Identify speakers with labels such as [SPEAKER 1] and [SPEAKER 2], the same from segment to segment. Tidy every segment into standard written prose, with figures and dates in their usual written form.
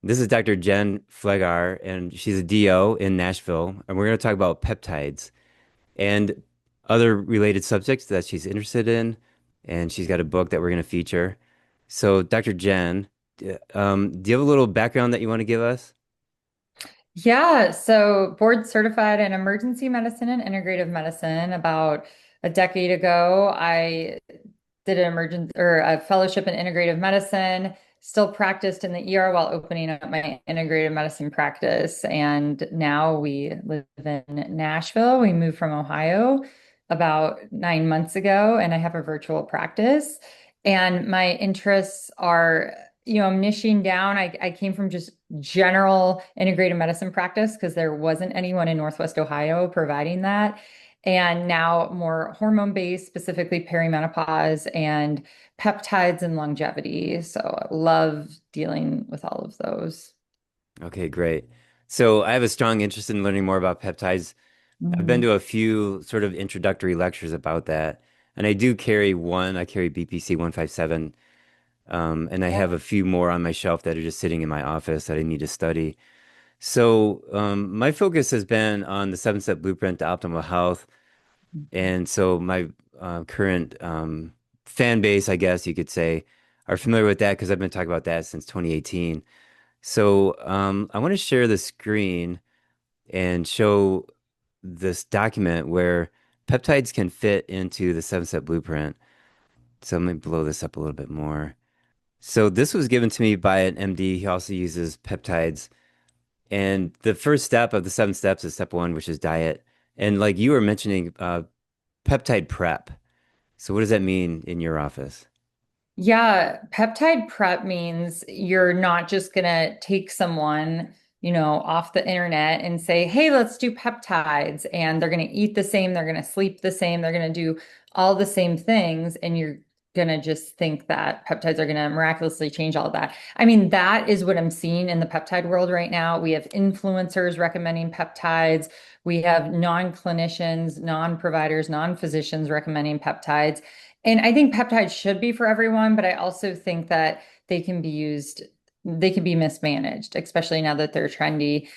[SPEAKER 1] This is Dr. Jen Flegar, and she's a DO in Nashville, and we're going to talk about peptides and other related subjects that she's interested in. And she's got a book that we're going to feature. So, Dr. Jen, do you have a little background that you want to give us?
[SPEAKER 2] Yeah, so board certified in emergency medicine and integrative medicine. About a decade ago, I did an emergent or a fellowship in integrative medicine, still practiced in the ER while opening up my integrative medicine practice. And now we live in Nashville. We moved from Ohio about 9 months ago, and I have a virtual practice. And my interests are, I'm niching down. I came from just general integrative medicine practice because there wasn't anyone in Northwest Ohio providing that. And now more hormone based, specifically perimenopause and peptides and longevity. So I love dealing with all of those.
[SPEAKER 1] Okay, great. So, I have a strong interest in learning more about peptides. I've been
[SPEAKER 2] Mhm.
[SPEAKER 1] to a few sort of introductory lectures about that, and I carry BPC 157. And I have a few more on my shelf that are just sitting in my office that I need to study. So, my focus has been on the seven-step blueprint to optimal health. And so, my current fan base, I guess you could say, are familiar with that because I've been talking about that since 2018. So, I want to share the screen and show this document where peptides can fit into the seven-step blueprint. So, let me blow this up a little bit more. So this was given to me by an MD. He also uses peptides. And the first step of the seven steps is step one, which is diet. And like you were mentioning, peptide prep. So what does that mean in your office?
[SPEAKER 2] Yeah, peptide prep means you're not just gonna take someone, off the internet and say, "Hey, let's do peptides." And they're gonna eat the same, they're gonna sleep the same, they're gonna do all the same things, and you're gonna just think that peptides are gonna miraculously change all of that. I mean, that is what I'm seeing in the peptide world right now. We have influencers recommending peptides. We have non-clinicians, non-providers, non-physicians recommending peptides. And I think peptides should be for everyone, but I also think that they can be used, they can be mismanaged, especially now that they're trendy.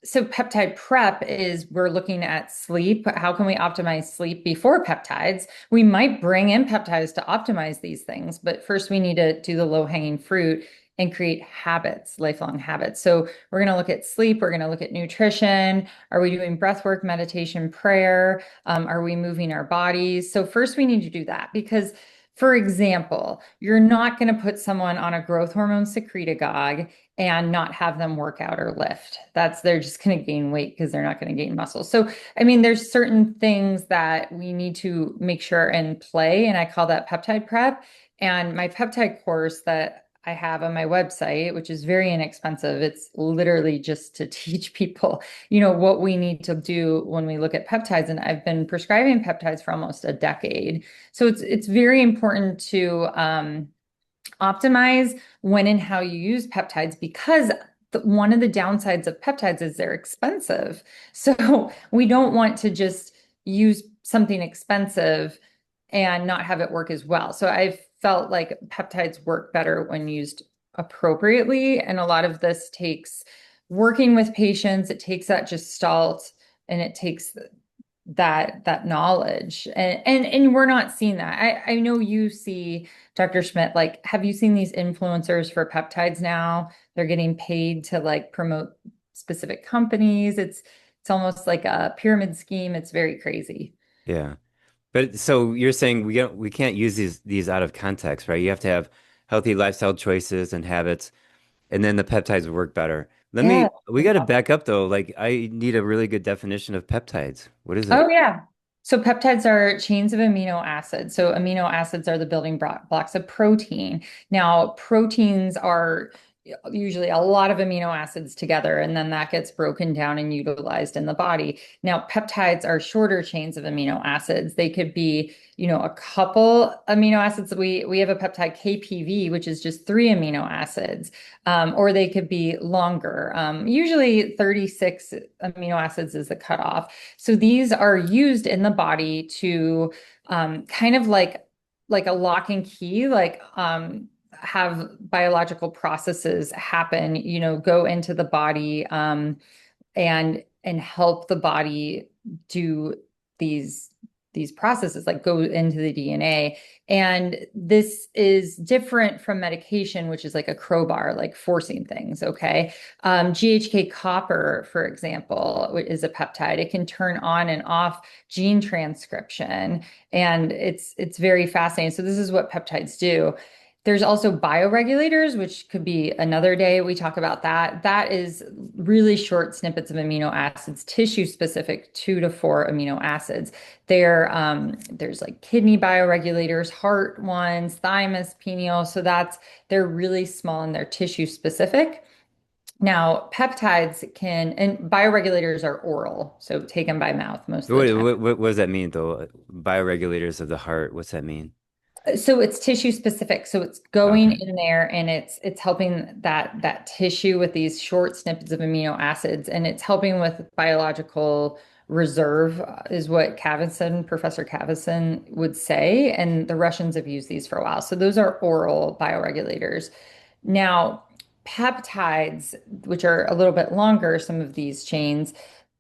[SPEAKER 2] So peptide prep is we're looking at sleep. How can we optimize sleep before peptides? We might bring in peptides to optimize these things, but first we need to do the low-hanging fruit and create habits, lifelong habits. So we're going to look at sleep, we're going to look at nutrition. Are we doing breath work, meditation, prayer? Are we moving our bodies? So first we need to do that because, for example, you're not going to put someone on a growth hormone secretagogue and not have them work out or lift. They're just going to gain weight because they're not going to gain muscle. So, I mean, there's certain things that we need to make sure and play, and I call that peptide prep. And my peptide course that I have on my website, which is very inexpensive. It's literally just to teach people what we need to do when we look at peptides. And I've been prescribing peptides for almost a decade. So it's very important to optimize when and how you use peptides because one of the downsides of peptides is they're expensive. So we don't want to just use something expensive and not have it work as well. So I've felt like peptides work better when used appropriately. And a lot of this takes working with patients, it takes that gestalt and it takes that knowledge. And we're not seeing that. I know you see Dr. Schmidt, like, have you seen these influencers for peptides now? They're getting paid to like promote specific companies. It's almost like a pyramid scheme. It's very crazy.
[SPEAKER 1] Yeah. But so you're saying we can't use these out of context, right? You have to have healthy lifestyle choices and habits, and then the peptides will work better.
[SPEAKER 2] Yeah.
[SPEAKER 1] We got to back up though. Like I need a really good definition of peptides. What is
[SPEAKER 2] Oh,
[SPEAKER 1] it?
[SPEAKER 2] yeah. So peptides are chains of amino acids. So amino acids are the building blocks of protein. Now, proteins are usually a lot of amino acids together, and then that gets broken down and utilized in the body. Now, peptides are shorter chains of amino acids. They could be, a couple amino acids. We have a peptide KPV, which is just three amino acids, or they could be longer. Usually 36 amino acids is the cutoff. So these are used in the body to kind of like a lock and key, like have biological processes happen, go into the body, and help the body do these these processes, like go into the DNA. And this is different from medication, which is like a crowbar, like forcing things. Okay. GHK copper, for example, is a peptide. It can turn on and off gene transcription, and it's very fascinating. So this is what peptides do. There's also bioregulators, which could be another day we talk about that. That is really short snippets of amino acids, tissue specific, 2 to 4 amino acids. There's like kidney bioregulators, heart ones, thymus, pineal. So they're really small and they're tissue specific. Now, peptides can, and bioregulators are oral, so taken by mouth most of the time.
[SPEAKER 1] What does that mean though? Bioregulators of the heart. What's that mean?
[SPEAKER 2] So it's tissue specific. So it's going
[SPEAKER 1] Okay.
[SPEAKER 2] in there and it's helping that tissue with these short snippets of amino acids, and it's helping with biological reserve, is what Professor Cavison would say. And the Russians have used these for a while. So those are oral bioregulators. Now, peptides, which are a little bit longer, some of these chains,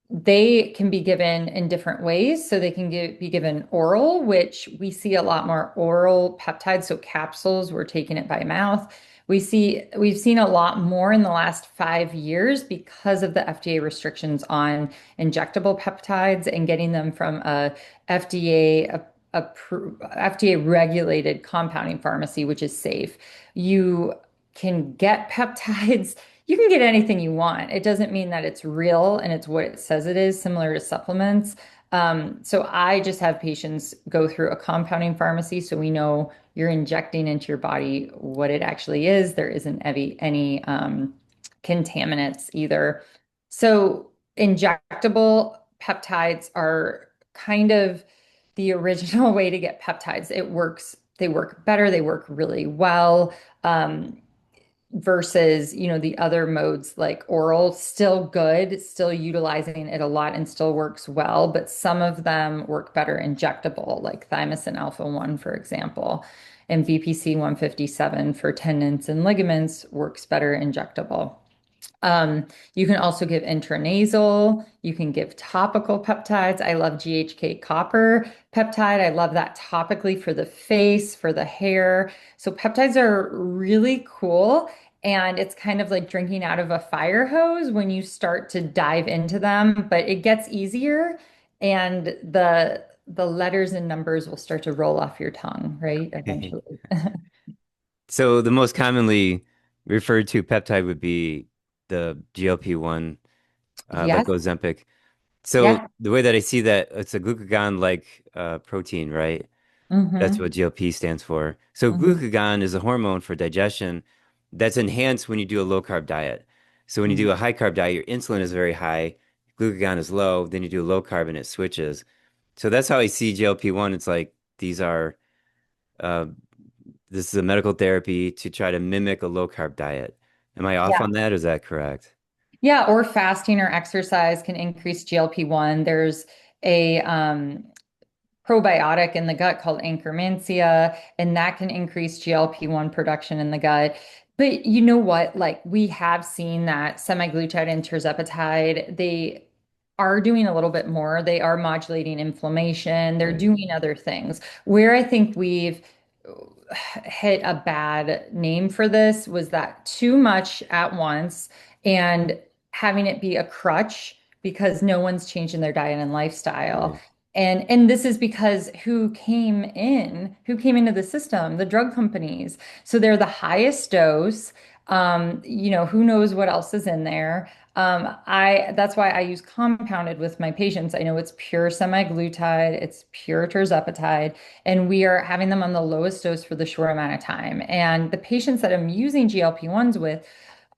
[SPEAKER 2] they can be given in different ways. So they can be given oral, which we see a lot more oral peptides. So capsules, we're taking it by mouth. We've seen a lot more in the last 5 years because of the FDA restrictions on injectable peptides and getting them from a FDA regulated compounding pharmacy, which is safe. You can get peptides. You can get anything you want. It doesn't mean that it's real and it's what it says it is, similar to supplements. So I just have patients go through a compounding pharmacy so we know you're injecting into your body what it actually is. There isn't any contaminants either. So injectable peptides are kind of the original way to get peptides. It works, they work better, they work really well. Versus, the other modes like oral, still good, still utilizing it a lot and still works well, but some of them work better injectable, like thymosin alpha 1, for example, and VPC 157 for tendons and ligaments works better injectable. You can also give intranasal. You can give topical peptides. I love GHK copper peptide. I love that topically for the face, for the hair. So peptides are really cool. And it's kind of like drinking out of a fire hose when you start to dive into them, but it gets easier and the letters and numbers will start to roll off your tongue, right? Eventually.
[SPEAKER 1] So the most commonly referred to peptide would be the GLP-1, like
[SPEAKER 2] Yes.
[SPEAKER 1] Ozempic. So
[SPEAKER 2] Yeah.
[SPEAKER 1] the way that I see that, it's a glucagon-like protein, right? That's
[SPEAKER 2] Hmm.
[SPEAKER 1] what GLP stands for. So
[SPEAKER 2] Hmm.
[SPEAKER 1] glucagon is a hormone for digestion that's enhanced when you do a low carb diet. So when you do a high carb diet, your insulin is very high, glucagon is low, then you do a low carb and it switches. So that's how I see GLP-1. It's like these are uh, this is a medical therapy to try to mimic a low carb diet. Am I off
[SPEAKER 2] Yeah.
[SPEAKER 1] on that? Or is that correct?
[SPEAKER 2] Yeah, or fasting or exercise can increase GLP-1. There's a probiotic in the gut called Anchormansia, and that can increase GLP-1 production in the gut. But you know what? Like we have seen that semaglutide and tirzepatide, they are doing a little bit more. They are modulating inflammation. They're
[SPEAKER 1] Right.
[SPEAKER 2] doing other things. Where I think we've hit a bad name for this was that too much at once and having it be a crutch because no one's changing their diet and lifestyle.
[SPEAKER 1] Right.
[SPEAKER 2] And this is because who came into the system? The drug companies. So they're the highest dose. Who knows what else is in there. That's why I use compounded with my patients. I know it's pure semaglutide, it's pure tirzepatide, and we are having them on the lowest dose for the short amount of time. And the patients that I'm using GLP-1s with,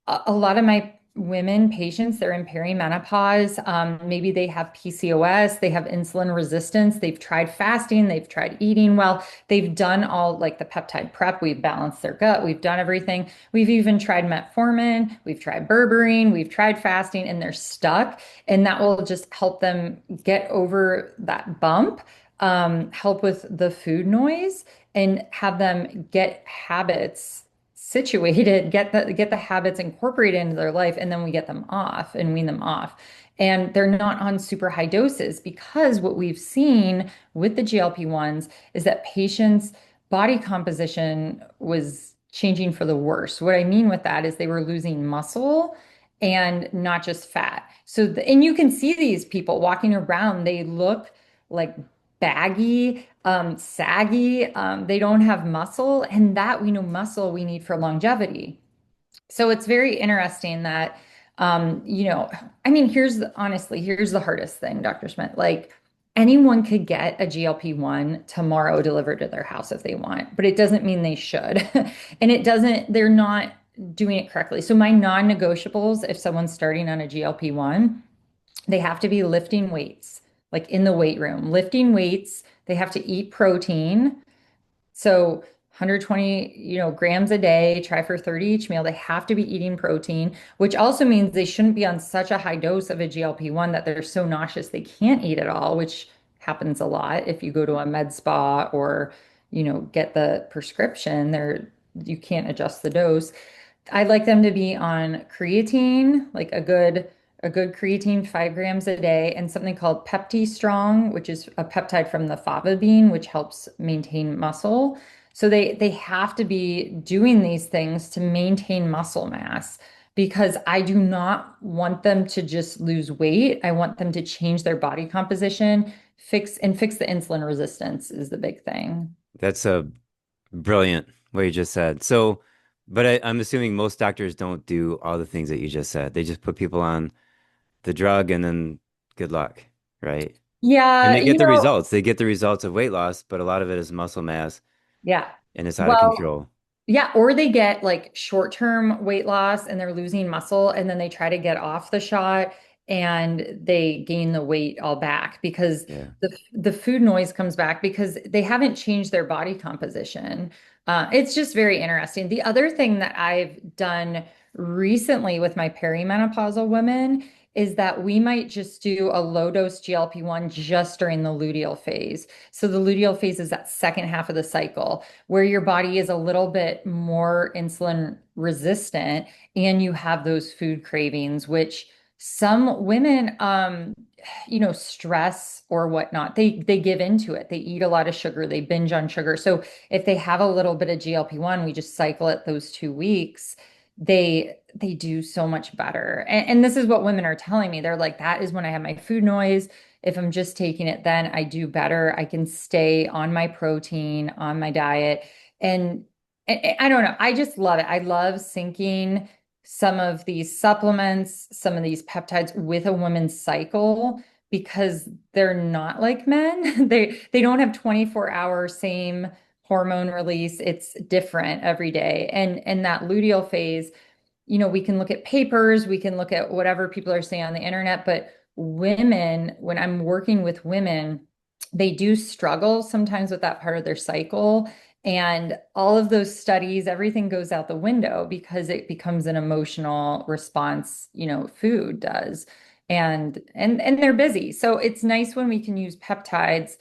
[SPEAKER 2] a lot of my women patients, they're in perimenopause. Maybe they have PCOS, they have insulin resistance, they've tried fasting, they've tried eating well, they've done all like the peptide prep, we've balanced their gut, we've done everything. We've even tried metformin, we've tried berberine, we've tried fasting, and they're stuck. And that will just help them get over that bump, help with the food noise, and have them get habits situated, get the habits incorporated into their life, and then we get them off and wean them off. And they're not on super high doses because what we've seen with the GLP-1s is that patients' body composition was changing for the worse. What I mean with that is they were losing muscle and not just fat. And you can see these people walking around, they look like baggy, saggy, they don't have muscle, and that we know muscle we need for longevity. So it's very interesting that, I mean, honestly, here's the hardest thing, Dr. Schmidt. Like anyone could get a GLP-1 tomorrow delivered to their house if they want, but it doesn't mean they should. And they're not doing it correctly. So my non-negotiables, if someone's starting on a GLP-1, they have to be lifting weights, like in the weight room, lifting weights. They have to eat protein. So 120, grams a day, try for 30 each meal. They have to be eating protein, which also means they shouldn't be on such a high dose of a GLP-1 that they're so nauseous they can't eat at all, which happens a lot if you go to a med spa or, get the prescription there, you can't adjust the dose. I'd like them to be on creatine, like a good creatine, 5 grams a day, and something called Pepti Strong, which is a peptide from the fava bean, which helps maintain muscle. So they have to be doing these things to maintain muscle mass because I do not want them to just lose weight. I want them to change their body composition, fix the insulin resistance is the big thing.
[SPEAKER 1] That's a brilliant what you just said. So, but I'm assuming most doctors don't do all the things that you just said. They just put people on the drug and then good luck, right? And
[SPEAKER 2] Yeah,
[SPEAKER 1] they get the results. They get the results of weight loss, but a lot of it is muscle mass
[SPEAKER 2] yeah.
[SPEAKER 1] and it's out of
[SPEAKER 2] Well,
[SPEAKER 1] control.
[SPEAKER 2] yeah, or they get like short-term weight loss and they're losing muscle and then they try to get off the shot and they gain the weight all back because
[SPEAKER 1] Yeah.
[SPEAKER 2] the food noise comes back because they haven't changed their body composition. It's just very interesting. The other thing that I've done recently with my perimenopausal women is that we might just do a low dose GLP-1 just during the luteal phase. So the luteal phase is that second half of the cycle where your body is a little bit more insulin resistant and you have those food cravings, which some women, stress or whatnot, they give into it. They eat a lot of sugar, they binge on sugar. So if they have a little bit of GLP-1, we just cycle it those 2 weeks. They do so much better. And this is what women are telling me. They're like, that is when I have my food noise. If I'm just taking it, then I do better. I can stay on my protein, on my diet. And I don't know. I just love it. I love syncing some of these supplements, some of these peptides with a woman's cycle because they're not like men. They don't have 24-hour same hormone release. It's different every day. And that luteal phase, we can look at papers, we can look at whatever people are saying on the internet, but women, when I'm working with women, they do struggle sometimes with that part of their cycle. And all of those studies, everything goes out the window because it becomes an emotional response, food does. And they're busy. So it's nice when we can use peptides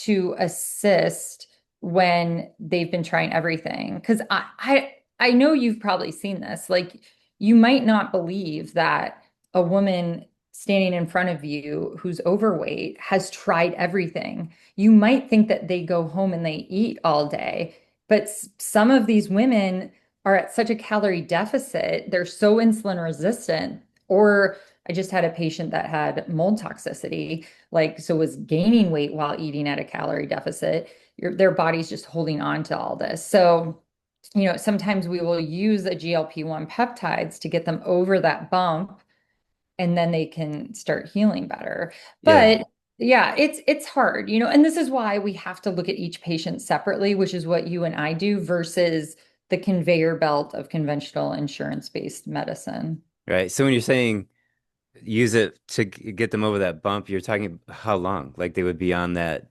[SPEAKER 2] to assist when they've been trying everything. Because I know you've probably seen this. Like you might not believe that a woman standing in front of you who's overweight has tried everything. You might think that they go home and they eat all day, but some of these women are at such a calorie deficit, they're so insulin resistant. Or I just had a patient that had mold toxicity, like so was gaining weight while eating at a calorie deficit. Their body's just holding on to all this. So sometimes we will use a GLP-1 peptides to get them over that bump and then they can start healing better.
[SPEAKER 1] Yeah.
[SPEAKER 2] But yeah, it's hard, and this is why we have to look at each patient separately, which is what you and I do versus the conveyor belt of conventional insurance-based medicine.
[SPEAKER 1] Right. So when you're saying use it to get them over that bump, you're talking how long? Like they would be on that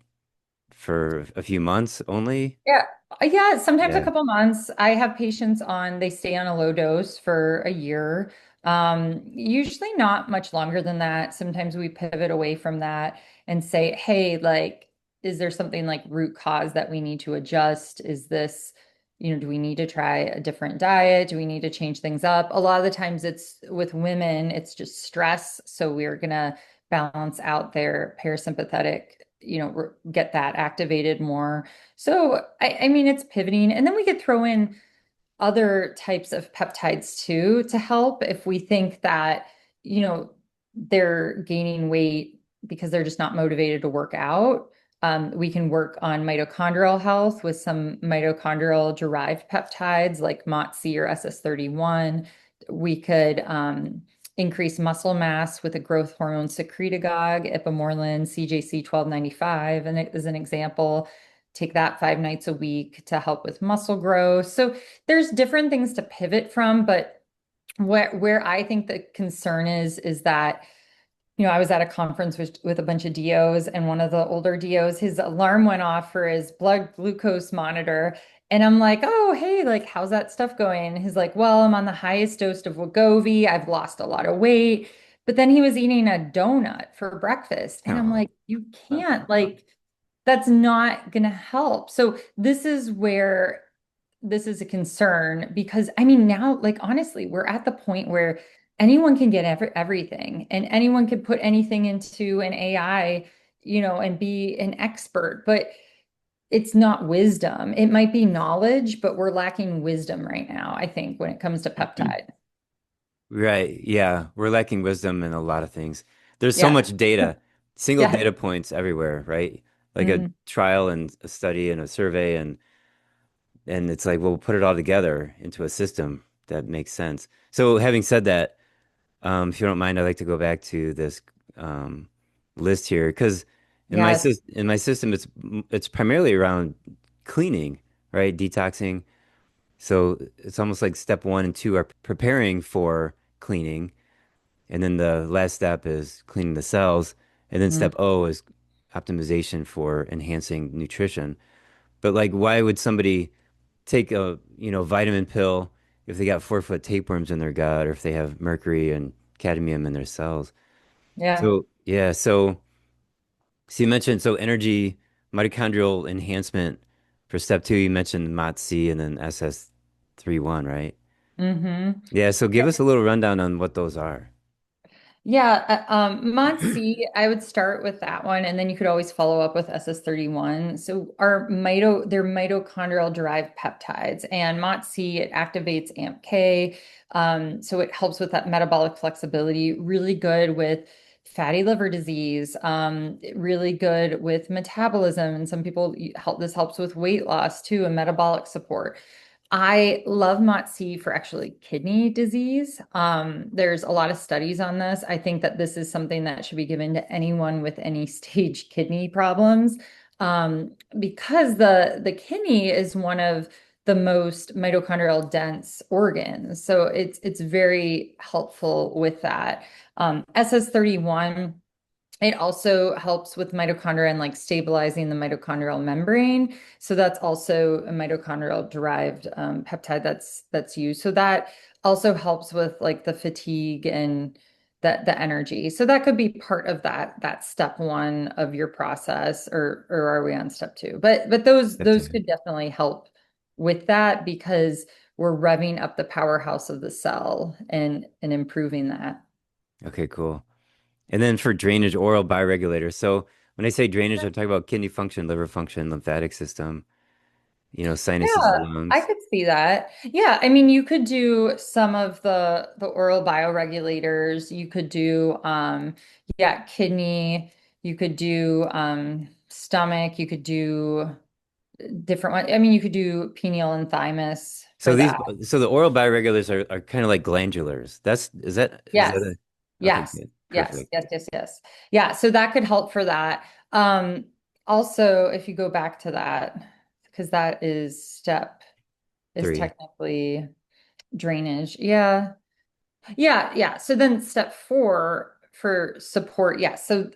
[SPEAKER 1] for a few months only?
[SPEAKER 2] Yeah. Yeah, sometimes a
[SPEAKER 1] Yeah.
[SPEAKER 2] couple months. I have patients they stay on a low dose for a year. Usually not much longer than that. Sometimes we pivot away from that and say, hey, like, is there something like root cause that we need to adjust? Is this, do we need to try a different diet? Do we need to change things up? A lot of the times it's with women, it's just stress. So we're gonna balance out their parasympathetic, get that activated more. So I mean, it's pivoting. And then we could throw in other types of peptides too to help if we think that, you know, they're gaining weight because they're just not motivated to work out. We can work on mitochondrial health with some mitochondrial derived peptides like MOTS-c or SS31. We could increase muscle mass with a growth hormone secretagogue, ipamorelin, CJC 1295, and as an example. Take that 5 nights a week to help with muscle growth. So there's different things to pivot from, but where I think the concern is that, I was at a conference with a bunch of DOs, and one of the older DOs, his alarm went off for his blood glucose monitor. And I'm like, oh, hey, like, how's that stuff going? He's like, well, I'm on the highest dose of Wegovy. I've lost a lot of weight. But then he was eating a donut for breakfast. And I'm
[SPEAKER 1] Oh,
[SPEAKER 2] like, you can't, like, that's not going to help. So this is a concern because I mean, now, like, honestly, we're at the point where anyone can get everything and anyone can put anything into an AI, and be an expert, but it's not wisdom. It might be knowledge, but we're lacking wisdom right now, I think, when it comes to peptide.
[SPEAKER 1] right. Yeah, we're lacking wisdom in a lot of things. There's so
[SPEAKER 2] Yeah.
[SPEAKER 1] much data, single
[SPEAKER 2] Yeah.
[SPEAKER 1] data points everywhere, right? Like a
[SPEAKER 2] Mhm.
[SPEAKER 1] trial and a study and a survey and it's like, well, we'll put it all together into a system that makes sense. So having said that, if you don't mind, I'd like to go back to this um, list here because
[SPEAKER 2] Yes.
[SPEAKER 1] in my system, it's primarily around cleaning, right? Detoxing. So it's almost like step one and two are preparing for cleaning, and then the last step is cleaning the cells, and then
[SPEAKER 2] Mm.
[SPEAKER 1] step O is optimization for enhancing nutrition. But like, why would somebody take a, vitamin pill if they got 4-foot tapeworms in their gut or if they have mercury and cadmium in their cells?
[SPEAKER 2] Yeah.
[SPEAKER 1] So yeah, so you mentioned so energy mitochondrial enhancement for step two. You mentioned MOTS-c and then SS31, right?
[SPEAKER 2] Hmm.
[SPEAKER 1] Yeah, so give us a little rundown on what those are.
[SPEAKER 2] Yeah, Mod-C, I would start with that one, and then you could always follow up with SS31. So they're mitochondrial derived peptides, and Mod-C, it activates AMP-K, so it helps with that metabolic flexibility, really good with fatty liver disease, really good with metabolism, and some people this helps with weight loss too, and metabolic support. I love MOTS-c for actually kidney disease. There's a lot of studies on this. I think that this is something that should be given to anyone with any stage kidney problems, because the kidney is one of the most mitochondrial dense organs. So it's very helpful with that. SS31. It also helps with mitochondria and like stabilizing the mitochondrial membrane. So that's also a mitochondrial derived peptide that's used. So that also helps with like the fatigue and the energy. So that could be part of that step one of your process, or are we on step two? But those
[SPEAKER 1] That's-
[SPEAKER 2] could definitely help with that because we're revving up the powerhouse of the cell and improving that.
[SPEAKER 1] Okay, cool. And then for drainage, oral bioregulators. So when I say drainage, I'm talking about kidney function, liver function, lymphatic system, sinuses,
[SPEAKER 2] Yeah, I
[SPEAKER 1] lungs.
[SPEAKER 2] could see that. Yeah, I mean, you could do some of the oral bioregulators. You could do yeah, kidney, you could do stomach, you could do different one. I mean, you could do pineal and thymus
[SPEAKER 1] So
[SPEAKER 2] for
[SPEAKER 1] these,
[SPEAKER 2] that.
[SPEAKER 1] so the oral bioregulars are kind of like glandulars. Is that
[SPEAKER 2] Yes.
[SPEAKER 1] okay,
[SPEAKER 2] Yes.
[SPEAKER 1] good.
[SPEAKER 2] Yes.
[SPEAKER 1] Perfect.
[SPEAKER 2] Yes. Yes. Yes. Yeah, so that could help for that. Also, if you go back to that, because that is
[SPEAKER 1] Three.
[SPEAKER 2] technically drainage. Yeah. Yeah, yeah. So then step four for support, yeah. So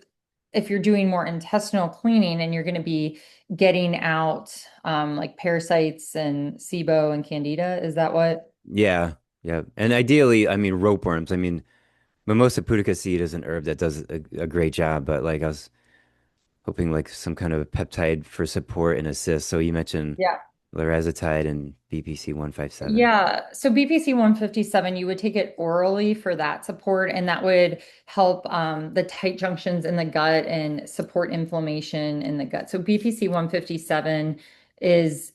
[SPEAKER 2] if you're doing more intestinal cleaning and you're going to be getting out like parasites and SIBO and Candida, is that what?
[SPEAKER 1] Yeah, yeah. And ideally, I mean, ropeworms. I mean, Mimosa pudica seed is an herb that does a great job, but like I was hoping like some kind of peptide for support and assist. So you mentioned
[SPEAKER 2] Yeah.
[SPEAKER 1] lorazepatide and BPC 157.
[SPEAKER 2] Yeah. So BPC 157, you would take it orally for that support, and that would help the tight junctions in the gut and support inflammation in the gut. So BPC 157 is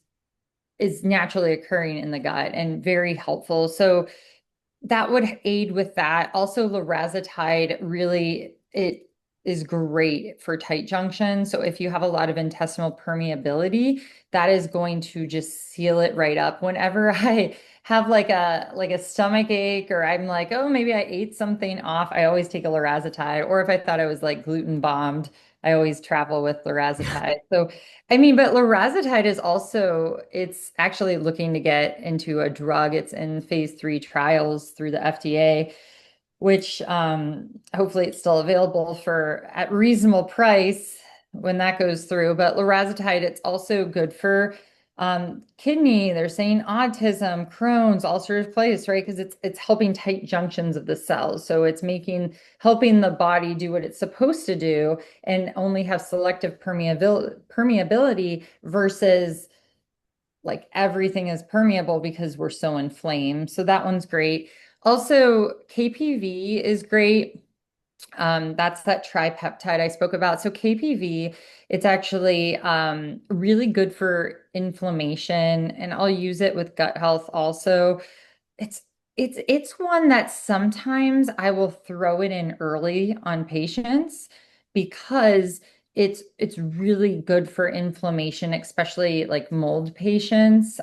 [SPEAKER 2] is naturally occurring in the gut and very helpful. So that would aid with that. Also, lorazepatide really it is great for tight junctions. So if you have a lot of intestinal permeability, that is going to just seal it right up. Whenever I have like a stomach ache or I'm like, oh, maybe I ate something off, I always take a lorazepatide. Or if I thought I was like gluten bombed, I always travel with lorazepatide. So I mean, but lorazepatide is also, it's actually looking to get into a drug. It's in phase 3 trials through the FDA, which hopefully it's still available for at reasonable price when that goes through. But lorazepatide, it's also good for kidney. They're saying autism, Crohn's, ulcerative colitis, right? Because it's helping tight junctions of the cells. So it's helping the body do what it's supposed to do and only have selective permeability versus like everything is permeable because we're so inflamed. So that one's great. Also, KPV is great. That's that tripeptide I spoke about. So KPV, it's actually really good for inflammation, and I'll use it with gut health also. It's it's one that sometimes I will throw it in early on patients because it's really good for inflammation, especially like mold patients.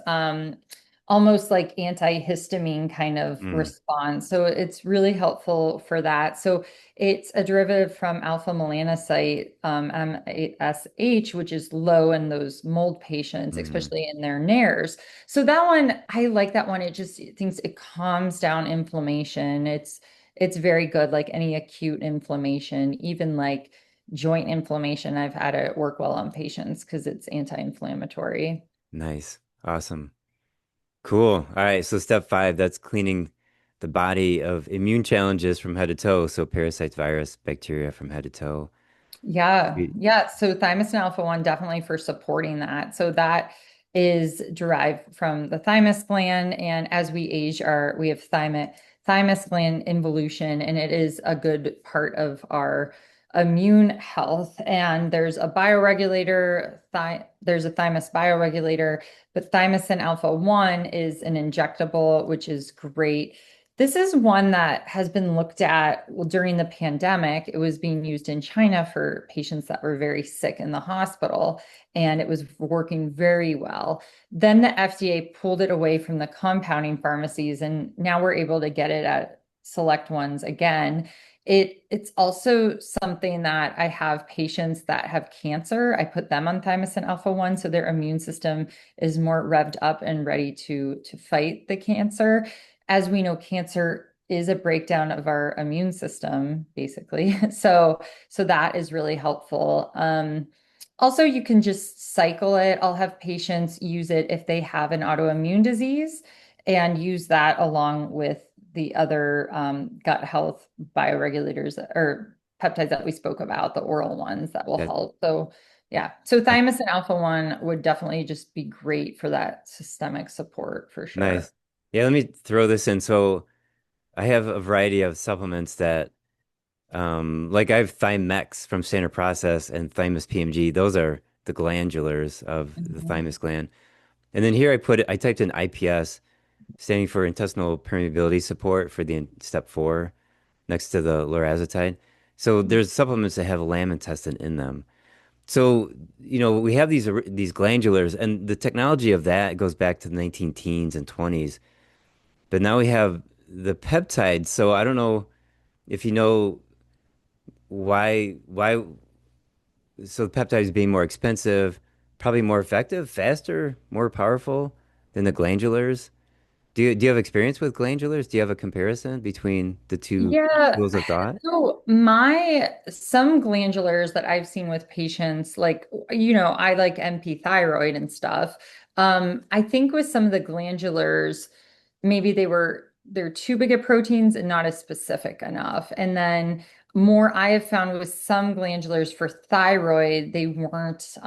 [SPEAKER 2] Almost like antihistamine kind of
[SPEAKER 1] Mm,
[SPEAKER 2] response. So it's really helpful for that. So it's a derivative from alpha melanocyte, MSH, which is low in those mold patients,
[SPEAKER 1] mhm.
[SPEAKER 2] especially in their nares. So that one, I like that one. It just thinks it calms down inflammation. It's very good, like any acute inflammation, even like joint inflammation. I've had it work well on patients because it's anti-inflammatory.
[SPEAKER 1] Nice. Awesome. Cool. All right. So step five, that's cleaning the body of immune challenges from head to toe. So parasites, virus, bacteria from head to toe.
[SPEAKER 2] Yeah,
[SPEAKER 1] You-
[SPEAKER 2] yeah. So thymosin alpha 1 definitely for supporting that. So that is derived from the thymus gland, and as we age, our we have thymus gland involution, and it is a good part of our immune health. And there's a bioregulator, there's a thymus bioregulator, but thymosin alpha 1 is an injectable, which is great. This is one that has been looked at well, during the pandemic. It was being used in China for patients that were very sick in the hospital, and it was working very well. Then the FDA pulled it away from the compounding pharmacies, and now we're able to get it at select ones again. It's also something that I have patients that have cancer. I put them on thymosin alpha 1 so their immune system is more revved up and ready to fight the cancer. As we know, cancer is a breakdown of our immune system, basically. So that is really helpful. Also, you can just cycle it. I'll have patients use it if they have an autoimmune disease and use that along with the other gut health bioregulators or peptides that we spoke about, the oral ones that will
[SPEAKER 1] That,
[SPEAKER 2] help. So yeah, so
[SPEAKER 1] that
[SPEAKER 2] thymosin alpha 1 would definitely just be great for that systemic support for sure.
[SPEAKER 1] nice. Yeah, let me throw this in. So I have a variety of supplements that like I have Thymex from Standard Process and Thymus PMG. Those are the glandulars of the
[SPEAKER 2] Mhm.
[SPEAKER 1] thymus gland. And then here I put it, I typed in IPS, standing for intestinal permeability support for the step four next to the lorazepatide. So there's supplements that have lamb intestine in them. So, we have these glandulars, and the technology of that goes back to the 19 teens and 20s. But now we have the peptides. So I don't know if you know why so the peptides being more expensive, probably more effective, faster, more powerful than the glandulars. Do you have experience with glandulars? Do you have a comparison between the two
[SPEAKER 2] Yeah.
[SPEAKER 1] schools of thought?
[SPEAKER 2] So my some glandulars that I've seen with patients, like, I like MP thyroid and stuff. I think with some of the glandulars, maybe they're too big of proteins and not as specific enough. And then more I have found with some glandulars for thyroid, they weren't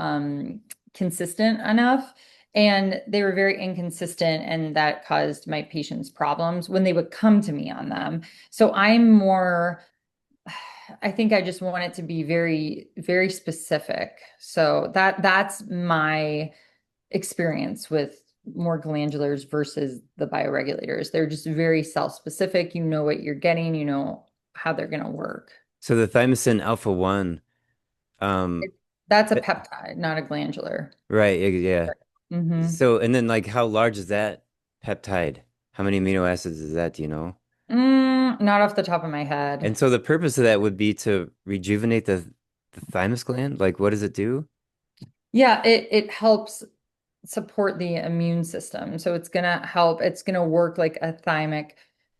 [SPEAKER 2] consistent enough. And they were very inconsistent, and that caused my patients problems when they would come to me on them. So I'm more, I think I just want it to be very, very specific. So that's my experience with more glandulars versus the bioregulators. They're just very self-specific. You know what you're getting, you know how they're going to work.
[SPEAKER 1] So the thymosin alpha 1, um,
[SPEAKER 2] It, that's a
[SPEAKER 1] th-
[SPEAKER 2] peptide, not a glandular.
[SPEAKER 1] right, yeah.
[SPEAKER 2] Hmm.
[SPEAKER 1] So, and then like how large is that peptide? How many amino acids is that, do you know?
[SPEAKER 2] Not off the top of my head.
[SPEAKER 1] And so the purpose of that would be to rejuvenate the thymus gland? Like what does it do?
[SPEAKER 2] Yeah, it helps support the immune system. So it's going to help, it's going to work like a thymic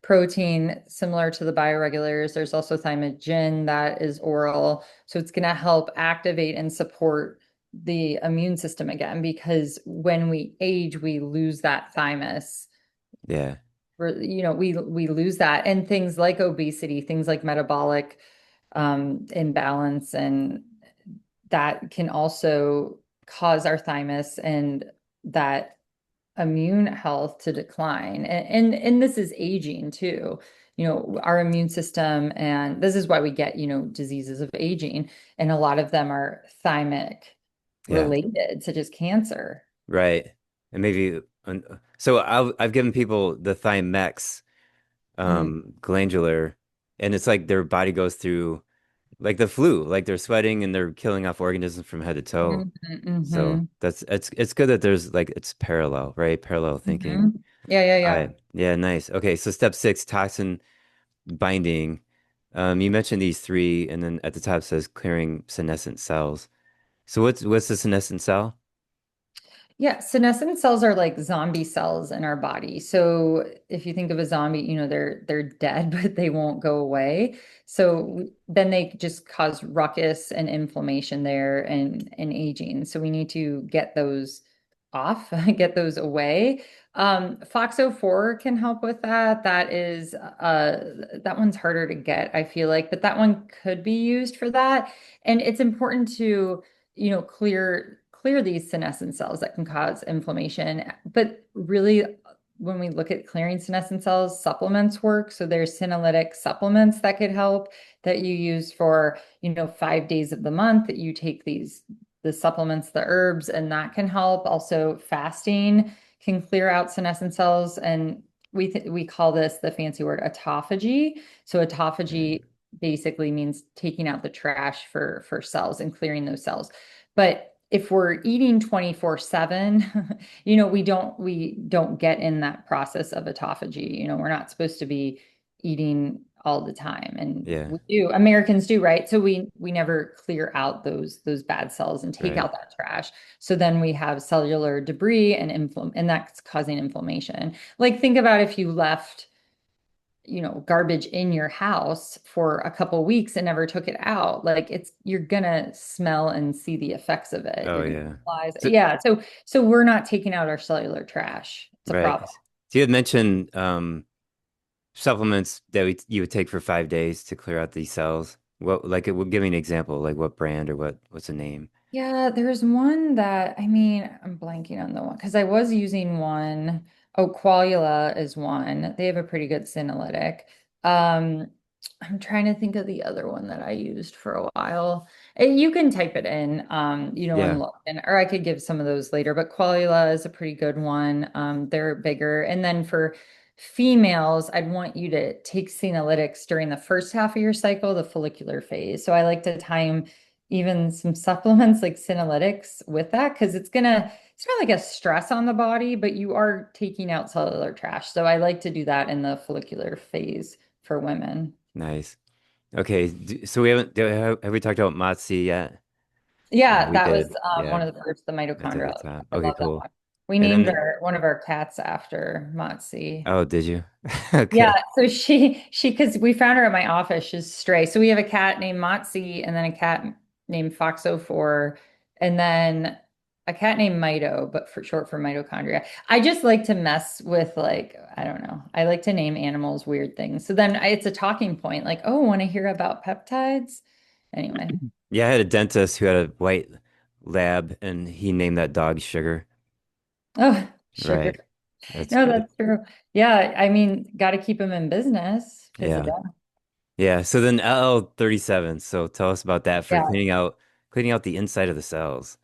[SPEAKER 2] protein similar to the bioregulators. There's also thymogen that is oral. So it's going to help activate and support the immune system again, because when we age, we lose that thymus.
[SPEAKER 1] Yeah,
[SPEAKER 2] We lose that, and things like obesity, things like metabolic imbalance, and that can also cause our thymus and that immune health to decline. And this is aging too. Our immune system, and this is why we get, diseases of aging, and a lot of them are thymic
[SPEAKER 1] yeah,
[SPEAKER 2] related, such as cancer.
[SPEAKER 1] right. And maybe, so I've given people the Thymex
[SPEAKER 2] Mm,
[SPEAKER 1] glandular, and it's like their body goes through like the flu, like they're sweating and they're killing off organisms from head to toe.
[SPEAKER 2] mhm,
[SPEAKER 1] So
[SPEAKER 2] mhm,
[SPEAKER 1] it's good that there's like it's parallel, right? Parallel thinking.
[SPEAKER 2] mhm. Yeah, yeah,
[SPEAKER 1] All
[SPEAKER 2] yeah.
[SPEAKER 1] right. Yeah, nice. Okay, so step six, toxin binding. You mentioned these three, and then at the top says clearing senescent cells. So what's the senescent cell?
[SPEAKER 2] Yeah, senescent cells are like zombie cells in our body. So if you think of a zombie, they're dead, but they won't go away. So then they just cause ruckus and inflammation there and aging. So we need to get those off, get those away. FOXO4 can help with that. That one's harder to get, I feel like, but that one could be used for that. And it's important to clear these senescent cells that can cause inflammation. But really, when we look at clearing senescent cells, supplements work. So there's senolytic supplements that could help, that you use for 5 days of the month, that you take the supplements, the herbs, and that can help. Also, fasting can clear out senescent cells, and we call this the fancy word autophagy. So autophagy basically means taking out the trash for cells and clearing those cells. But if we're eating 24/7, we don't get in that process of autophagy. We're not supposed to be eating all the time. And
[SPEAKER 1] Yeah,
[SPEAKER 2] Americans do, right? So we never clear out those bad cells and take
[SPEAKER 1] right.
[SPEAKER 2] out that trash. So then we have cellular debris and that's causing inflammation. Like, think about if you left garbage in your house for a couple weeks and never took it out. Like, you're gonna smell and see the effects of it.
[SPEAKER 1] Oh
[SPEAKER 2] You're gonna
[SPEAKER 1] yeah.
[SPEAKER 2] flies.
[SPEAKER 1] So
[SPEAKER 2] Yeah. So we're not taking out our cellular trash. It's a
[SPEAKER 1] right.
[SPEAKER 2] problem.
[SPEAKER 1] So you had mentioned supplements that you would take for 5 days to clear out these cells. What like it would give me an example, like what brand or what's the name?
[SPEAKER 2] Yeah, there's one that, I mean, I'm blanking on the one because I was using one. Oh, Qualia is one. They have a pretty good senolytic. Um, I'm trying to think of the other one that I used for a while. You can type it in, and
[SPEAKER 1] Yeah.
[SPEAKER 2] look, or I could give some of those later, but Qualia is a pretty good one. They're bigger. And then for females, I'd want you to take senolytics during the first half of your cycle, the follicular phase. So I like to time even some supplements like senolytics with that, because it's not like a stress on the body, but you are taking out cellular trash. So I like to do that in the follicular phase for women.
[SPEAKER 1] Nice. Okay, so we haven't have we talked about Matsi yet?
[SPEAKER 2] Yeah,
[SPEAKER 1] We
[SPEAKER 2] that was
[SPEAKER 1] did. Yeah,
[SPEAKER 2] one of the first, the
[SPEAKER 1] that's at the
[SPEAKER 2] mitochondrial.
[SPEAKER 1] top.
[SPEAKER 2] I
[SPEAKER 1] Okay,
[SPEAKER 2] love that
[SPEAKER 1] cool.
[SPEAKER 2] one. We
[SPEAKER 1] And
[SPEAKER 2] named
[SPEAKER 1] then
[SPEAKER 2] our one of our cats after Motsi.
[SPEAKER 1] oh, did you?
[SPEAKER 2] Yeah,
[SPEAKER 1] Okay.
[SPEAKER 2] so because we found her at my office. She's stray. So we have a cat named Motsi, and then a cat named Foxo4, and then a cat named Mito, but for short for mitochondria. I just like to mess with, like, I don't know. I like to name animals weird things. So then it's a talking point, like, oh, want to hear about peptides? Anyway.
[SPEAKER 1] Yeah, I had a dentist who had a white lab and he named that dog Sugar.
[SPEAKER 2] Oh, sugar.
[SPEAKER 1] Right. That's
[SPEAKER 2] No,
[SPEAKER 1] good.
[SPEAKER 2] that's true. Yeah, I mean, got to keep them in business because
[SPEAKER 1] Yeah. Yeah. So then LL37. So tell us about that for
[SPEAKER 2] yeah.
[SPEAKER 1] cleaning out the inside of the cells.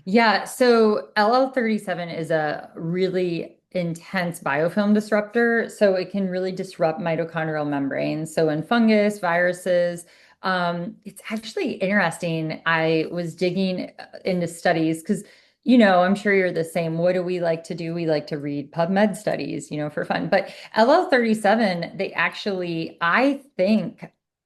[SPEAKER 2] Yeah, so LL37 is a really intense biofilm disruptor. So it can really disrupt mitochondrial membranes. So in fungus, viruses, it's actually interesting. I was digging into studies because, I'm sure you're the same. What do we like to do? We like to read PubMed studies, for fun. But LL37, they actually, I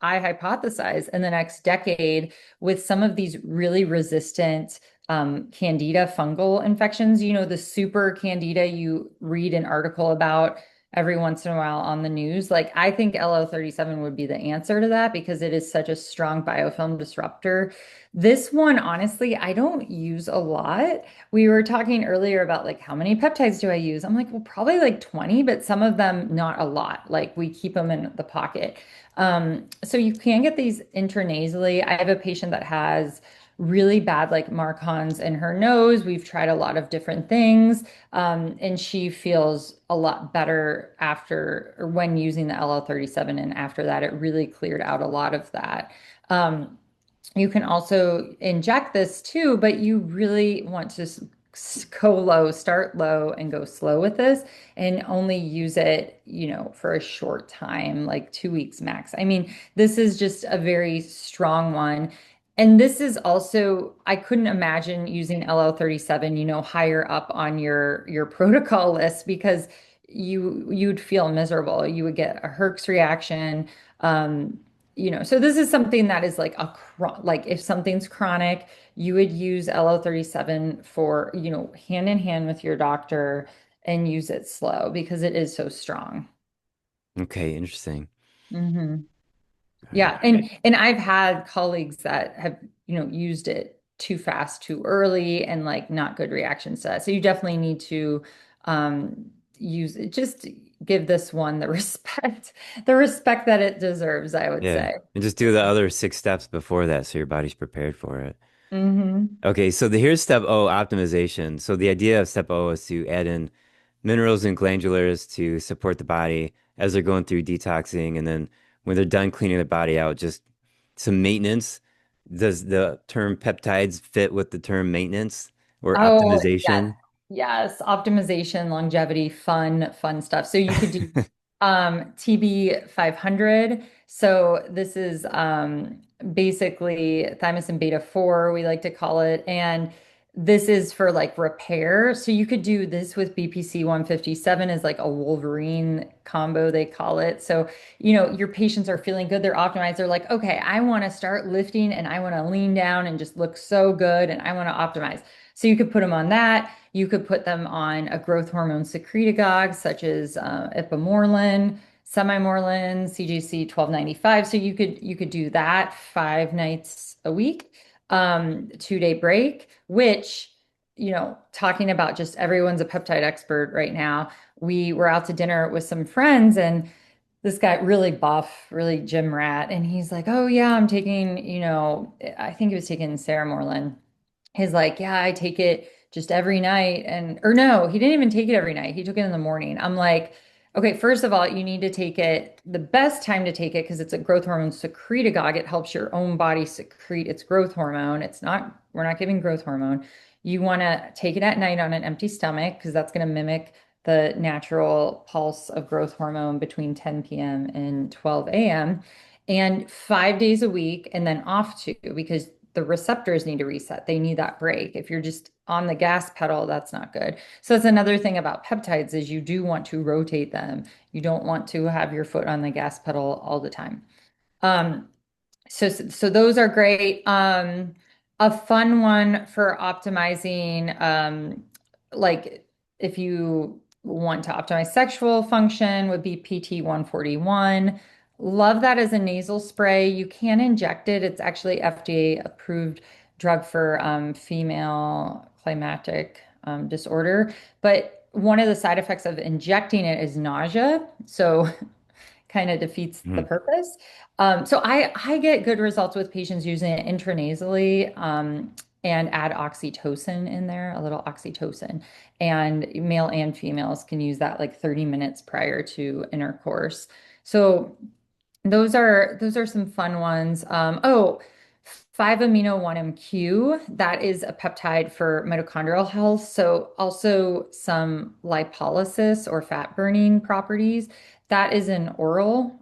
[SPEAKER 2] hypothesize in the next decade with some of these really resistant candida fungal infections, the super candida you read an article about every once in a while on the news. Like, I think LO37 would be the answer to that because it is such a strong biofilm disruptor. This one, honestly, I don't use a lot. We were talking earlier about like how many peptides do I use? I'm like, well, probably like 20, but some of them not a lot. Like we keep them in the pocket. So you can get these intranasally. I have a patient that has really bad like Marcons in her nose. We've tried a lot of different things, and she feels a lot better after or when using the LL37. And after that, it really cleared out a lot of that. Um, you can also inject this too, but you really want to go low, start low, and go slow with this, and only use it, for a short time, like 2 weeks max. I mean, this is just a very strong one. And this is also, I couldn't imagine using LL37, higher up on your protocol list because you'd feel miserable. You would get a Herx reaction. So this is something that is like like if something's chronic, you would use LO37 for, hand in hand with your doctor and use it slow because it is so strong.
[SPEAKER 1] Okay, interesting.
[SPEAKER 2] Hmm.
[SPEAKER 1] All
[SPEAKER 2] Yeah,
[SPEAKER 1] right.
[SPEAKER 2] and I've had colleagues that have, used it too fast, too early, and like not good reactions to that. So you definitely need to use it. Just give this one the respect that it deserves, I would
[SPEAKER 1] Yeah.
[SPEAKER 2] say.
[SPEAKER 1] And just do the other 6 steps before that so your body's prepared for it.
[SPEAKER 2] Hmm.
[SPEAKER 1] Okay, so here's step O, optimization. So the idea of step O is to add in minerals and glandulars to support the body as they're going through detoxing. And then when they're done cleaning the body out, just some maintenance. Does the term peptides fit with the term maintenance or
[SPEAKER 2] Oh, yes.
[SPEAKER 1] optimization?
[SPEAKER 2] Yes. Optimization, longevity, fun stuff. So you could do TB 500. So this is basically thymosin beta 4, we like to call it. And this is for like repair. So you could do this with BPC 157 is like a Wolverine combo, they call it. So, your patients are feeling good, they're optimized. They're like, okay, I want to start lifting and I want to lean down and just look so good and I want to optimize. So you could put them on that. You could put them on a growth hormone secretagogue, such as ipamorelin, semimorelin, CGC 1295. So you could do that 5 nights a week, 2-day break, which, talking about just everyone's a peptide expert right now. We were out to dinner with some friends and this guy really buff, really gym rat, and he's like, "Oh yeah, I'm taking, I think he was taking Sarah Moreland." He's like, yeah, I take it just every night. Or no, he didn't even take it every night. He took it in the morning. I'm like, okay, first of all, you need to take it the best time to take it because it's a growth hormone secretagogue. It helps your own body secrete its growth hormone. We're not giving growth hormone. You want to take it at night on an empty stomach because that's going to mimic the natural pulse of growth hormone between 10 p.m. and 12 a.m. and 5 days a week, and then off too, because the receptors need to reset. They need that break. If you're just on the gas pedal, that's not good. So that's another thing about peptides is you do want to rotate them. You don't want to have your foot on the gas pedal all the time. Um, so those are great. A fun one for optimizing, like if you want to optimize sexual function would be PT 141. Love that as a nasal spray. You can inject it. It's actually FDA approved drug for female climatic disorder. But one of the side effects of injecting it is nausea. So kind of defeats the
[SPEAKER 1] Mhm.
[SPEAKER 2] purpose. So I get good results with patients using it intranasally. and add oxytocin in there, a little oxytocin. And male and females can use that like 30 minutes prior to intercourse. So those are some fun ones. 5-amino-1-MQ, that is a peptide for mitochondrial health. So also some lipolysis or fat burning properties. That is an oral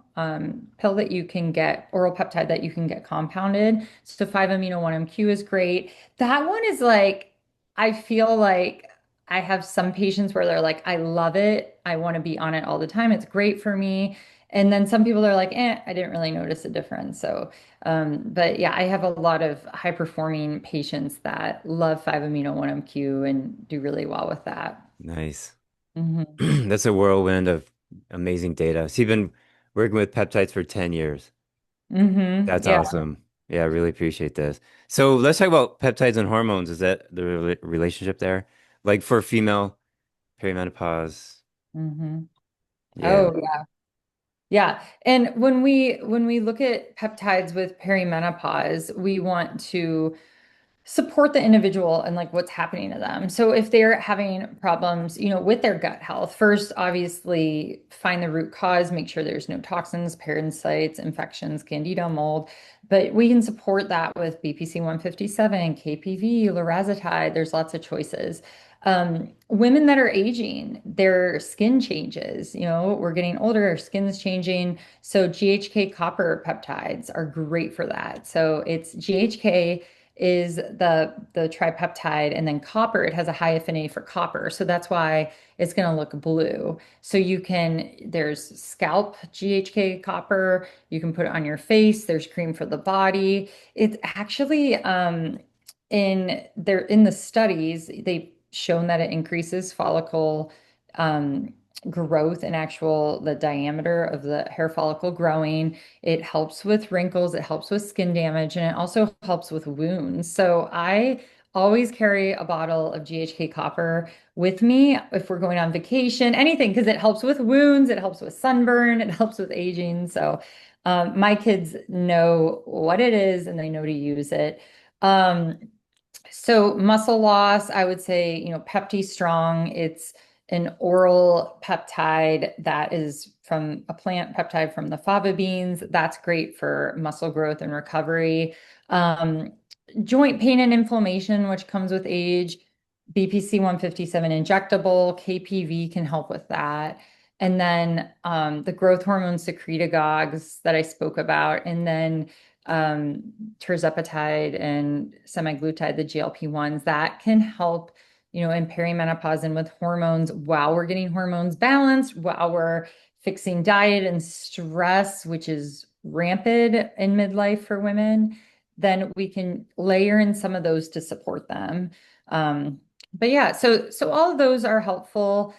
[SPEAKER 2] pill that you can get, oral peptide that you can get compounded. So 5-amino-1-MQ is great. That one is like, I feel like I have some patients where they're like, I love it. I want to be on it all the time. It's great for me. And then some people are like, I didn't really notice a difference. So, but yeah, I have a lot of high performing patients that love 5-amino-1-MQ and do really well with that.
[SPEAKER 1] Nice.
[SPEAKER 2] Hmm.
[SPEAKER 1] That's a whirlwind of amazing data. So you've been working with peptides for 10 years. That's
[SPEAKER 2] Yeah.
[SPEAKER 1] awesome. Yeah, I really appreciate this. So let's talk about peptides and hormones. Is that the relationship there? Like for female perimenopause?
[SPEAKER 2] Hmm.
[SPEAKER 1] Yeah.
[SPEAKER 2] Oh, yeah. Yeah. And when we look at peptides with perimenopause, we want to support the individual and like what's happening to them. So if they're having problems, with their gut health, first, obviously find the root cause, make sure there's no toxins, parasites, infections, candida, mold. But we can support that with BPC 157, KPV, lorazepam. There's lots of choices. Women that are aging, their skin changes. We're getting older, our skin's changing. So GHK copper peptides are great for that. So it's GHK is the tripeptide, and then copper, it has a high affinity for copper. So that's why it's going to look blue. So there's scalp GHK copper, you can put it on your face, there's cream for the body. It's actually in the studies, they've shown that it increases follicle um, growth and the diameter of the hair follicle growing. It helps with wrinkles, it helps with skin damage, and it also helps with wounds. So I always carry a bottle of GHK copper with me if we're going on vacation, anything, because it helps with wounds, it helps with sunburn, it helps with aging. So my kids know what it is and they know to use it. Um, so muscle loss, I would say, Pepti Strong, it's an oral peptide that is from a plant peptide from the fava beans. That's great for muscle growth and recovery. Um, Joint pain and inflammation, which comes with age, BPC 157 injectable, KPV can help with that. And then the growth hormone secretagogues that I spoke about, and then um, tirzepatide and semaglutide, the GLP-1s, that can help, in perimenopause and with hormones while we're getting hormones balanced, while we're fixing diet and stress, which is rampant in midlife for women, then we can layer in some of those to support them. But yeah, so all of those are helpful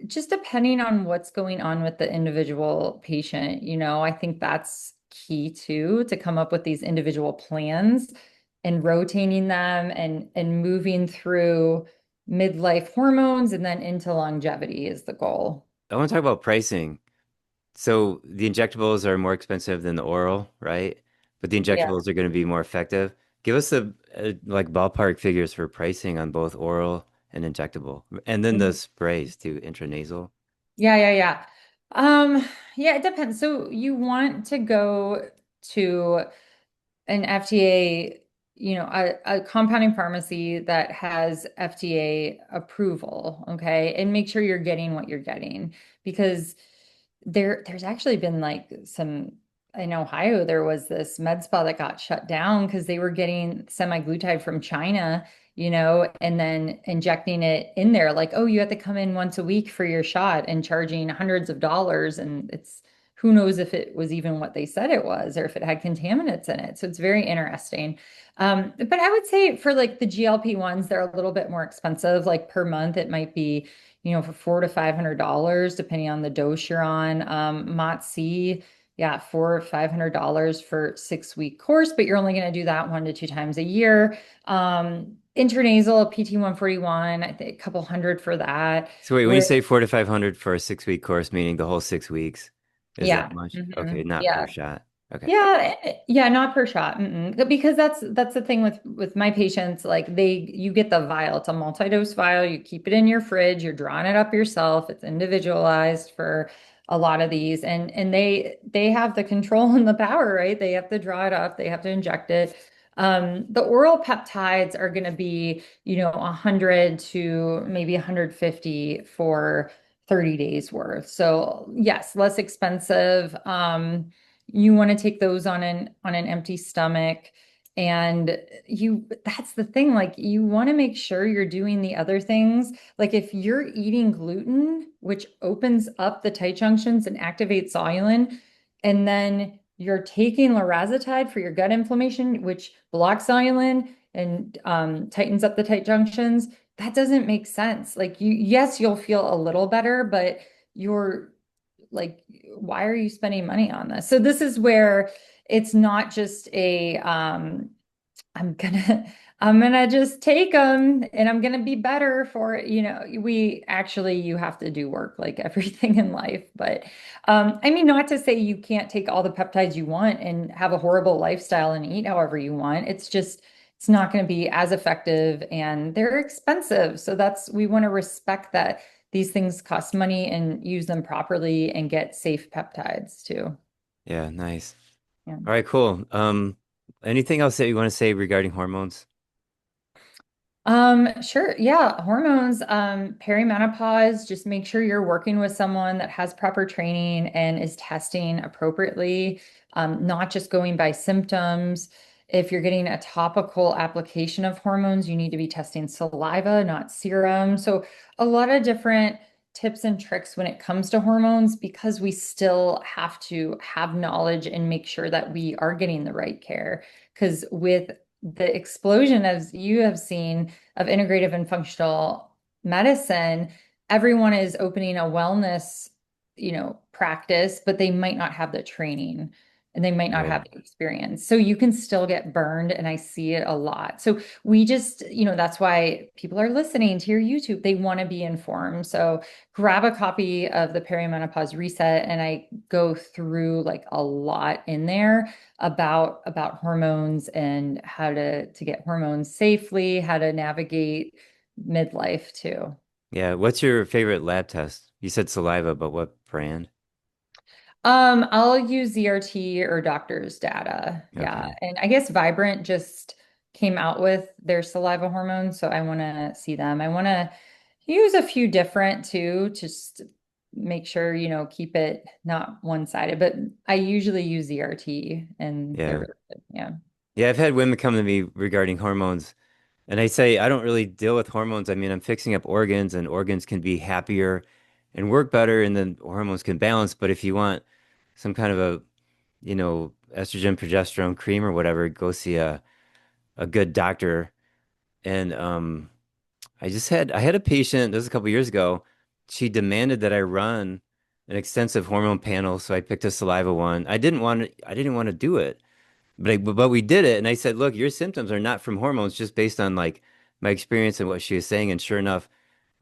[SPEAKER 2] just depending on what's going on with the individual patient. I think that's key too, to come up with these individual plans and rotating them and moving through midlife hormones and then into longevity is the goal.
[SPEAKER 1] I want to talk about pricing. So the injectables are more expensive than the oral, right? But the
[SPEAKER 2] Yeah.
[SPEAKER 1] injectables are going to be more effective. Give us the like ballpark figures for pricing on both oral and injectable, and then the
[SPEAKER 2] Mhm.
[SPEAKER 1] sprays too, intranasal.
[SPEAKER 2] Yeah, yeah, yeah. Yeah, it depends. So you want to go to an FDA, a compounding pharmacy that has FDA approval, okay? And make sure you're getting what you're getting because there's actually been like some in Ohio, there was this med spa that got shut down because they were getting semaglutide from China, and then injecting it in there like, oh, you have to come in once a week for your shot and charging hundreds of dollars. And it's who knows if it was even what they said it was or if it had contaminants in it. So it's very interesting. But I would say for like the GLP-1s, they're a little bit more expensive. Like per month, it might be, for $400 to $500, depending on the dose you're on. MOTS-C, yeah, $400 or $500 for 6-week course, but you're only going to do that 1 to 2 times a year. Intranasal PT-141, I think a couple hundred for that.
[SPEAKER 1] So wait, when you
[SPEAKER 2] Where,
[SPEAKER 1] say 4 to 500 for a 6-week course, meaning the whole 6 weeks, is
[SPEAKER 2] yeah,
[SPEAKER 1] that much? Okay, not per
[SPEAKER 2] yeah.
[SPEAKER 1] shot. Okay.
[SPEAKER 2] Yeah, yeah, not per shot. Because that's the thing with my patients. Like you get the vial. It's a multi-dose vial. You keep it in your fridge. You're drawing it up yourself. It's individualized for a lot of these, and they have the control and the power, right? They have to draw it up. They have to inject it. The oral peptides are going to be, 100 to maybe 150 for 30 days worth. So yes, less expensive. You want to take those on an empty stomach, and that's the thing, like you want to make sure you're doing the other things. Like if you're eating gluten, which opens up the tight junctions and activates solulin, and then you're taking lorazepam for your gut inflammation, which blocks solulin and tightens up the tight junctions, that doesn't make sense. Like yes, you'll feel a little better, but you're like, why are you spending money on this? So this is where it's not just I'm gonna I'm gonna just take them and I'm gonna be better for it. You have to do work like everything in life. But I mean, not to say you can't take all the peptides you want and have a horrible lifestyle and eat however you want. It's just it's not going to be as effective and they're expensive. So we want to respect that these things cost money and use them properly and get safe peptides too.
[SPEAKER 1] Yeah, nice.
[SPEAKER 2] Yeah.
[SPEAKER 1] All right, cool. Anything else that you want to say regarding hormones?
[SPEAKER 2] Sure. Yeah. Hormones, perimenopause, just make sure you're working with someone that has proper training and is testing appropriately, not just going by symptoms. If you're getting a topical application of hormones, you need to be testing saliva, not serum. So a lot of different tips and tricks when it comes to hormones because we still have to have knowledge and make sure that we are getting the right care. Because with the explosion, as you have seen, of integrative and functional medicine, everyone is opening a wellness, practice, but they might not have the training and they might not
[SPEAKER 1] Right.
[SPEAKER 2] have the experience. So you can still get burned, and I see it a lot. So we just, that's why people are listening to your YouTube. They want to be informed. So grab a copy of the Perimenopause Reset, and I go through like a lot in there about hormones and how to get hormones safely, how to navigate midlife too.
[SPEAKER 1] Yeah. What's your favorite lab test? You said saliva, but what brand?
[SPEAKER 2] I'll use ZRT or doctor's data. Yeah.
[SPEAKER 1] Okay.
[SPEAKER 2] And I guess Vibrant just came out with their saliva hormones, so I want to see them. I want to use a few different too, just make sure, keep it not one-sided, but I usually use ZRT and they're
[SPEAKER 1] Yeah.
[SPEAKER 2] really good. Yeah.
[SPEAKER 1] Yeah, I've had women come to me regarding hormones, and I say I don't really deal with hormones. I mean, I'm fixing up organs, and organs can be happier and work better, and then hormones can balance. But if you want some kind of a, estrogen, progesterone cream or whatever, go see a good doctor. And I had a patient, this was a couple years ago. She demanded that I run an extensive hormone panel, so I picked a saliva one. I didn't want to do it. But we did it, and I said, "Look, your symptoms are not from hormones, just based on like my experience and what she was saying." And sure enough,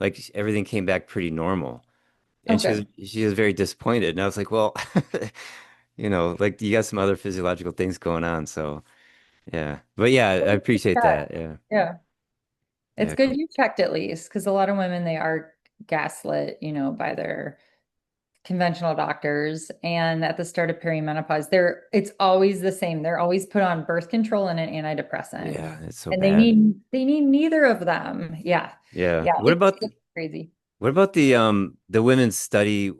[SPEAKER 1] like everything came back pretty normal. And she was
[SPEAKER 2] Okay.
[SPEAKER 1] she was very disappointed. And I was like, "Well, like you got some other physiological things going on." So yeah, but yeah, I appreciate that. Yeah,
[SPEAKER 2] Yeah. It's
[SPEAKER 1] yeah,
[SPEAKER 2] good
[SPEAKER 1] cool.
[SPEAKER 2] you checked at least because a lot of women they are gaslit, by their conventional doctors. And at the start of perimenopause, it's always the same. They're always put on birth control and an antidepressant.
[SPEAKER 1] Yeah, it's so
[SPEAKER 2] And they
[SPEAKER 1] bad.
[SPEAKER 2] need neither of them. Yeah.
[SPEAKER 1] Yeah.
[SPEAKER 2] Yeah.
[SPEAKER 1] What about
[SPEAKER 2] It's crazy.
[SPEAKER 1] the women's study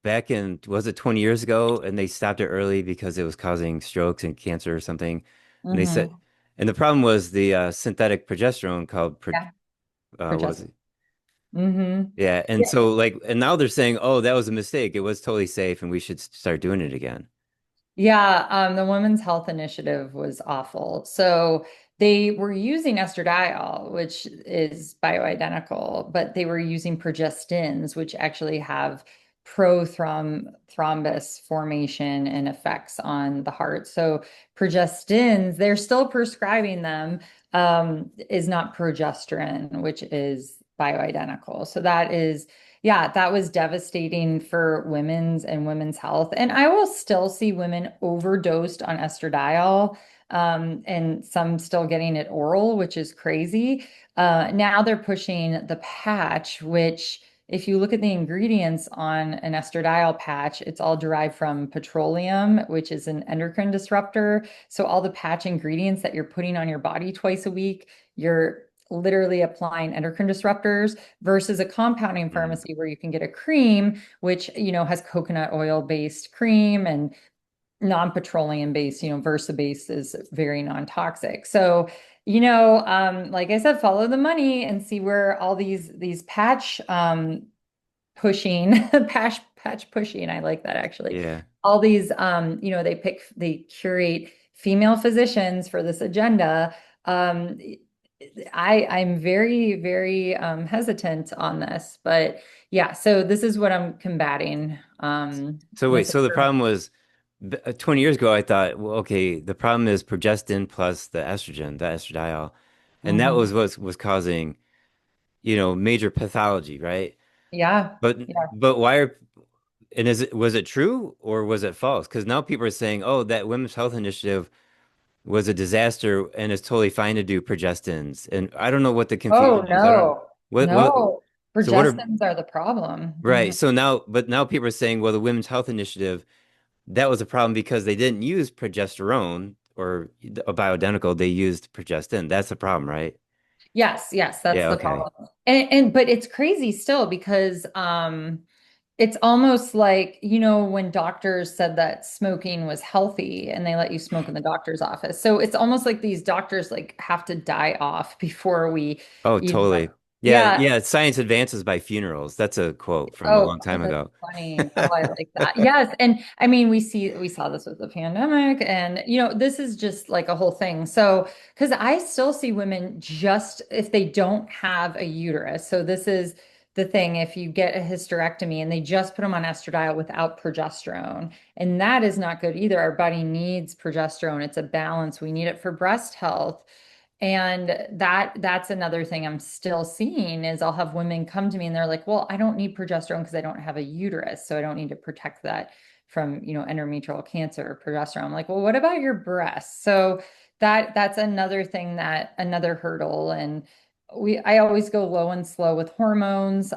[SPEAKER 1] back in, was it 20 years ago, and they stopped it early because it was causing strokes and cancer or something. And they said,
[SPEAKER 2] Hmm.
[SPEAKER 1] and the problem was the synthetic progesterone called
[SPEAKER 2] Yeah.
[SPEAKER 1] what was
[SPEAKER 2] Progesterone.
[SPEAKER 1] it?
[SPEAKER 2] Hmm.
[SPEAKER 1] Yeah, and so like, and now they're saying, oh, that was a mistake. It was totally safe, and we should start doing it again.
[SPEAKER 2] Yeah, the Women's Health Initiative was awful. So they were using estradiol, which is bioidentical, but they were using progestins, which actually have thrombus formation and effects on the heart. So progestins, they're still prescribing them, is not progesterone, which is bioidentical. So that is Yeah, that was devastating for women's and women's health. And I will still see women overdosed on estradiol, and some still getting it oral, which is crazy. Now they're pushing the patch, which, if you look at the ingredients on an estradiol patch, it's all derived from petroleum, which is an endocrine disruptor. So all the patch ingredients that you're putting on your body twice a week, you're literally applying endocrine disruptors versus a compounding
[SPEAKER 1] Mm.
[SPEAKER 2] pharmacy where you can get a cream, which, has coconut oil based cream and non-petroleum based, Versa based is very non-toxic. So, like I said, follow the money and see where all these patch pushing patch pushing. I like that actually.
[SPEAKER 1] Yeah.
[SPEAKER 2] All these they curate female physicians for this agenda. Um, I'm very, very hesitant on this, but yeah, so this is what I'm combating.
[SPEAKER 1] So wait, so the
[SPEAKER 2] Misinformation.
[SPEAKER 1] problem was 20 years ago, I thought, well, okay, the problem is progestin plus the estrogen, the estradiol. And that
[SPEAKER 2] Mhm.
[SPEAKER 1] was what was causing, major pathology, right?
[SPEAKER 2] Yeah.
[SPEAKER 1] But
[SPEAKER 2] Yeah.
[SPEAKER 1] but why are and is it was it true or was it false? Because now people are saying, oh, that Women's Health Initiative was a disaster and it's totally fine to do progestins. And I don't know what the
[SPEAKER 2] Oh,
[SPEAKER 1] confusion is. I don't
[SPEAKER 2] no.
[SPEAKER 1] what
[SPEAKER 2] No.
[SPEAKER 1] so what are
[SPEAKER 2] Progestins are the problem.
[SPEAKER 1] right. So now people are saying, well, the Women's Health Initiative, that was a problem because they didn't use progesterone or a bioidentical, they used progestin. That's the problem, right?
[SPEAKER 2] Yes, yes, that's
[SPEAKER 1] Yeah,
[SPEAKER 2] the
[SPEAKER 1] okay.
[SPEAKER 2] problem. And but it's crazy still because it's almost like, when doctors said that smoking was healthy and they let you smoke in the doctor's office. So it's almost like these doctors like have to die off before we,
[SPEAKER 1] Oh,
[SPEAKER 2] you know,
[SPEAKER 1] totally. Yeah,
[SPEAKER 2] yeah.
[SPEAKER 1] yeah, science advances by funerals. That's a quote from a
[SPEAKER 2] Oh,
[SPEAKER 1] long time
[SPEAKER 2] that's
[SPEAKER 1] ago.
[SPEAKER 2] funny. Oh, I like that. Yes. And I mean, we saw this with the pandemic, and this is just like a whole thing. So, because I still see women just if they don't have a uterus. So this is the thing. If you get a hysterectomy and they just put them on estradiol without progesterone, and that is not good either. Our body needs progesterone. It's a balance. We need it for breast health. And that's another thing I'm still seeing is I'll have women come to me and they're like, "Well, I don't need progesterone because I don't have a uterus, so I don't need to protect that from, endometrial cancer or progesterone." I'm like, "Well, what about your breasts?" So that's another thing that another hurdle. And I always go low and slow with hormones.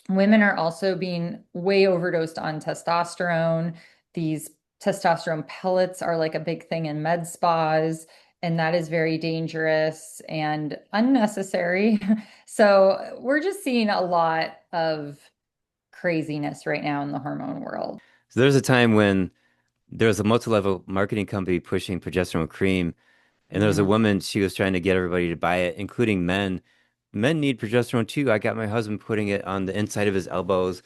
[SPEAKER 2] Women are also being way overdosed on testosterone. These testosterone pellets are like a big thing in med spas, and that is very dangerous and unnecessary. So we're just seeing a lot of craziness right now in the hormone world.
[SPEAKER 1] So there's a time when there was a multi-level marketing company pushing progesterone cream, and there was a
[SPEAKER 2] Mm,
[SPEAKER 1] woman, she was trying to get everybody to buy it, including men. Men need progesterone too. I got my husband putting it on the inside of his elbows,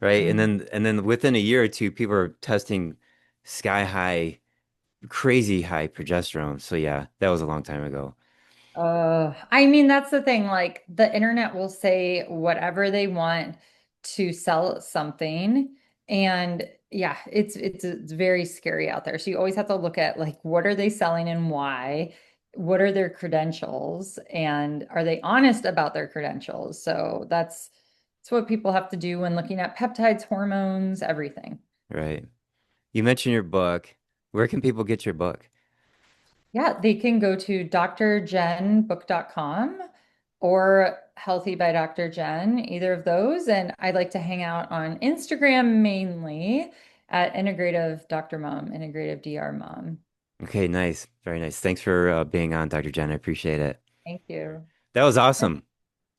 [SPEAKER 1] right? And
[SPEAKER 2] mm.
[SPEAKER 1] then within a year or two, people are testing sky high, crazy high progesterone. So yeah, that was a long time ago.
[SPEAKER 2] I mean, that's the thing. Like the internet will say whatever they want to sell something. And yeah, it's very scary out there. So you always have to look at like what are they selling and why? What are their credentials? And are they honest about their credentials? So that's what people have to do when looking at peptides, hormones, everything.
[SPEAKER 1] Right. You mentioned your book. Where can people get your book?
[SPEAKER 2] Yeah, they can go to drjenbook.com or Healthy by Dr. Jen, either of those. And I like to hang out on Instagram mainly at Integrative Dr. Mom, Integrative DR Mom.
[SPEAKER 1] Okay, nice. Very nice. Thanks for being on, Dr. Jen. I appreciate it.
[SPEAKER 2] Thank you.
[SPEAKER 1] That was awesome.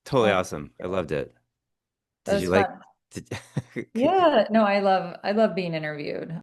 [SPEAKER 1] Totally
[SPEAKER 2] Oh,
[SPEAKER 1] awesome. I loved it.
[SPEAKER 2] that
[SPEAKER 1] Did
[SPEAKER 2] was
[SPEAKER 1] you like
[SPEAKER 2] fun.
[SPEAKER 1] did,
[SPEAKER 2] Yeah, no, I love being interviewed.